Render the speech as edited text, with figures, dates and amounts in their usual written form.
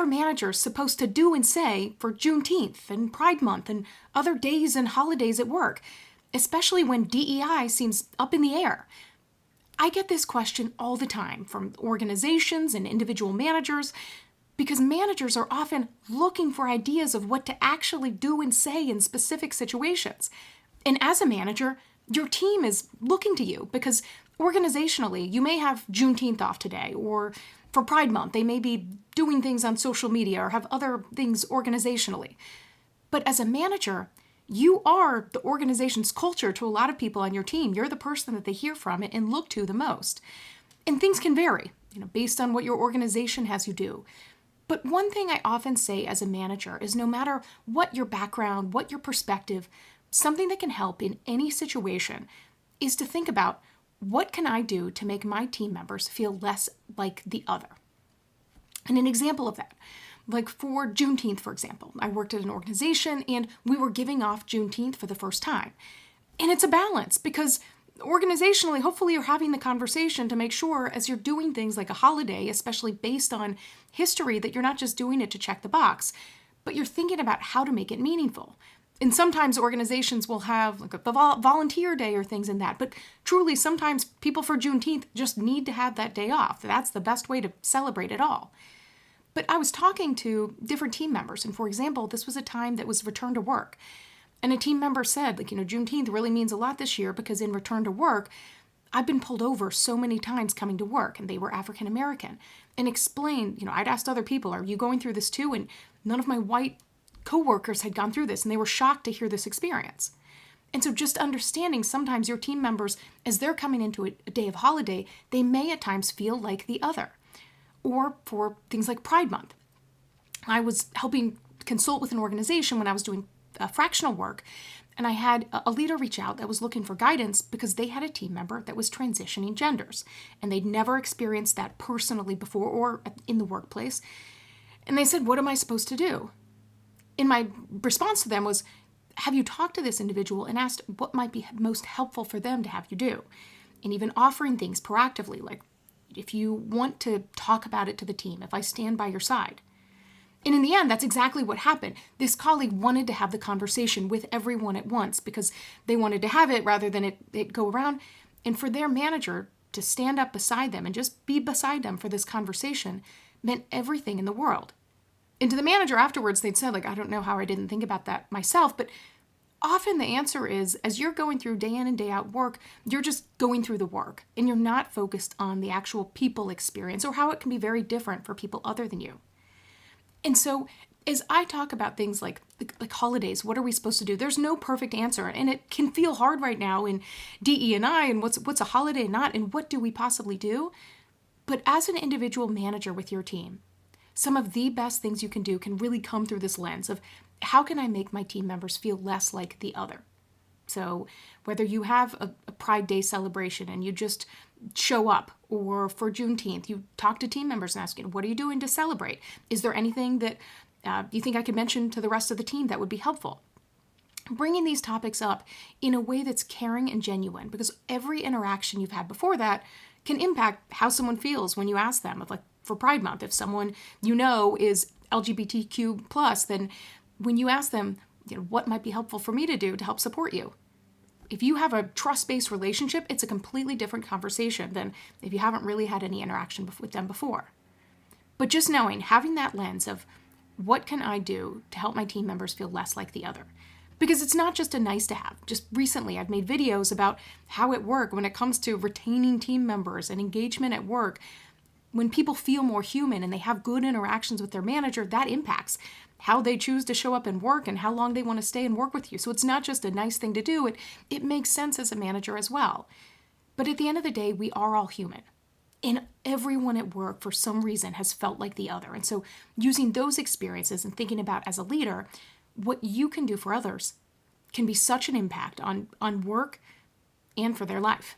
managers supposed to do and say for Juneteenth and Pride Month and other days and holidays at work, especially when DEI seems up in the air? I get this question all the time from organizations and individual managers because managers are often looking for ideas of what to actually do and say in specific situations. And as a manager, your team is looking to you because organizationally, you may have Juneteenth off today, or for Pride Month, they may be doing things on social media or have other things organizationally. But as a manager, you are the organization's culture to a lot of people on your team. You're the person that they hear from and look to the most. And things can vary, based on what your organization has you do. But one thing I often say as a manager is no matter what your background, what your perspective, something that can help in any situation is to think about, what can I do to make my team members feel less like the other? And an example of that, like for Juneteenth, for example, I worked at an organization and we were giving off Juneteenth for the first time. And it's a balance because organizationally, hopefully you're having the conversation to make sure as you're doing things like a holiday, especially based on history, that you're not just doing it to check the box, but you're thinking about how to make it meaningful. And sometimes organizations will have like a volunteer day or things in that. But truly, sometimes people for Juneteenth just need to have that day off. That's the best way to celebrate it all. But I was talking to different team members. And for example, this was a time that was return to work. And a team member said, Juneteenth really means a lot this year because in return to work, I've been pulled over so many times coming to work, and they were African American, and explained, I'd asked other people, are you going through this too? And none of my white coworkers had gone through this, and they were shocked to hear this experience. And so just understanding sometimes your team members, as they're coming into a day of holiday, they may at times feel like the other. Or for things like Pride Month. I was helping consult with an organization when I was doing fractional work, and I had a leader reach out that was looking for guidance because they had a team member that was transitioning genders, and they'd never experienced that personally before or in the workplace. And they said, what am I supposed to do? And my response to them was, have you talked to this individual and asked what might be most helpful for them to have you do? And even offering things proactively, like if you want to talk about it to the team, if I stand by your side. And in the end, that's exactly what happened. This colleague wanted to have the conversation with everyone at once because they wanted to have it rather than it go around. And for their manager to stand up beside them and just be beside them for this conversation meant everything in the world. And to the manager afterwards, they'd said, I don't know how I didn't think about that myself, but often the answer is, as you're going through day in and day out work, you're just going through the work and you're not focused on the actual people experience or how it can be very different for people other than you. And so as I talk about things like holidays, what are we supposed to do? There's no perfect answer. And it can feel hard right now in DE&I and what's a holiday and not, and what do we possibly do? But as an individual manager with your team, some of the best things you can do can really come through this lens of how can I make my team members feel less like the other? So whether you have a Pride Day celebration and you just show up, or for Juneteenth, you talk to team members and ask, what are you doing to celebrate? Is there anything that you think I could mention to the rest of the team that would be helpful? Bringing these topics up in a way that's caring and genuine, because every interaction you've had before that can impact how someone feels when you ask them. Like for Pride Month, if someone is LGBTQ+, then when you ask them, what might be helpful for me to do to help support you? If you have a trust-based relationship, it's a completely different conversation than if you haven't really had any interaction with them before. But just knowing, having that lens of what can I do to help my team members feel less like the other? Because it's not just a nice to have. Just recently, I've made videos about how at work, when it comes to retaining team members and engagement at work, when people feel more human and they have good interactions with their manager, that impacts how they choose to show up and work and how long they want to stay and work with you. So it's not just a nice thing to do, it makes sense as a manager as well. But at the end of the day, we are all human. And everyone at work, for some reason, has felt like the other. And so using those experiences and thinking about as a leader, what you can do for others can be such an impact on work and for their life.